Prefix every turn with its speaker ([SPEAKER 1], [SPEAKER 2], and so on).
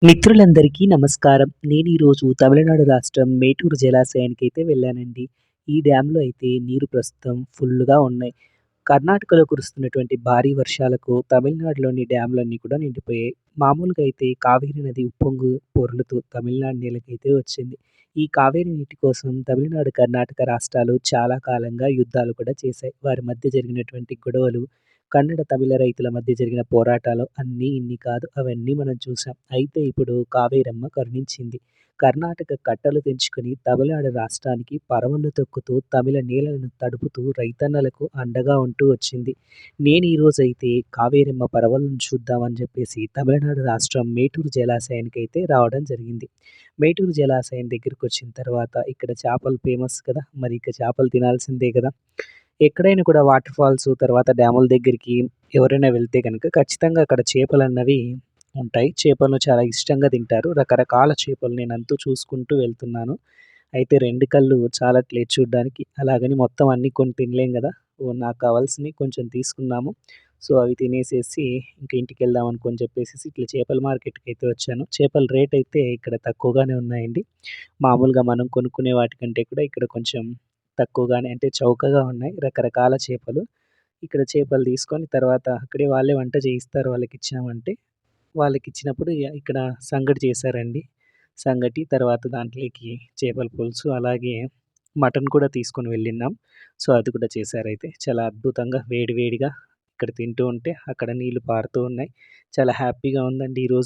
[SPEAKER 1] మిత్రులందరికీ నమస్కారం. నేను ఈరోజు తమిళనాడు రాష్ట్రం మేటూరు జలాశయానికైతే వెళ్ళానండి. ఈ డ్యామ్‌లో అయితే నీరు ప్రస్తుతం ఫుల్లుగా ఉన్నాయి. కర్ణాటకలో కురుస్తున్నటువంటి భారీ వర్షాలకు తమిళనాడులోని డ్యామ్‌లన్నీ కూడా నిండిపోయాయి. మామూలుగా అయితే కావేరి నది ఉప్పొంగు పొర్లుతూ తమిళనాడు నేలకైతే వచ్చింది. ఈ కావేరి నీటి కోసం తమిళనాడు, కర్ణాటక రాష్ట్రాలు చాలా కాలంగా యుద్ధాలు కూడా చేశాయి. వారి మధ్య జరిగినటువంటి గొడవలు, కన్నడ, తమిళ రైతుల మధ్య జరిగిన పోరాటాలు అన్నీ ఇన్ని కాదు. అవన్నీ మనం చూసాం. అయితే ఇప్పుడు కావేరమ్మ కరుణించింది. కర్ణాటక కట్టలు తెంచుకొని తమిళనాడు రాష్ట్రానికి పరవళ్లు తొక్కుతూ తమిళ నేలను తడుపుతూ రైతన్నలకు అండగా ఉంటూ వచ్చింది. నేను ఈరోజైతే కావేరమ్మ పరవళ్లను చూద్దామని చెప్పేసి తమిళనాడు రాష్ట్రం మేటూరు జలాశయానికైతే రావడం జరిగింది. మేటూరు జలాశయం దగ్గరికొచ్చిన తర్వాత ఇక్కడ చేపలు ఫేమస్ కదా! మరి ఇక చేపలు తినాల్సిందే కదా! ఎక్కడైనా కూడా వాటర్ ఫాల్స్ తర్వాత డ్యాముల దగ్గరికి ఎవరైనా వెళ్తే గనక ఖచ్చితంగా అక్కడ చేపలన్నవి ఉంటాయి. చేపలను చాలా ఇష్టంగా తింటారు. రకరకాల చేపలు నేనంతూ చూసుకుంటూ వెళ్తున్నాను. అయితే 2 కళ్ళు చాలట్లేదు చూడ్డానికి. అలాగని మొత్తం అన్నీ కొని తినలేం గదా! నాకు కావాల్సినయి కొంచెం తీసుకున్నాము. సో, అవి తినేసేసి ఇంక ఇంటికెళ్దాం అనుకోని చెప్పేసేసి ఇట్లా చేపల మార్కెట్‌కైతే వచ్చాను. చేపల రేటయితే ఇక్కడ తక్కువగానే ఉన్నాయండి. మామూలుగా మనం కొనుక్కునే వాటికంటే కూడా ఇక్కడ కొంచెం తక్కువగానే అంటే చౌకగా ఉన్నాయి. రకరకాల చేపలు. ఇక్కడ చేపలు తీసుకొని తర్వాత అక్కడే వాళ్ళే వంట చేయిస్తారు వాళ్ళకిచ్చామంటే. వాళ్ళకిచ్చినప్పుడు ఇక్కడ సంగటి చేశారండి. సంగటి తర్వాత దాంట్లోకి చేపల పులుసు అలాగే మటన్ కూడా తీసుకొని వెళ్ళినాం. సో, అది కూడా చేశారైతే. చాలా అద్భుతంగా వేడి వేడిగా ఇక్కడ తింటూ ఉంటే అక్కడ నీళ్లు పారుతూ ఉన్నాయి. చాలా హ్యాపీగా ఉందండి ఈరోజు.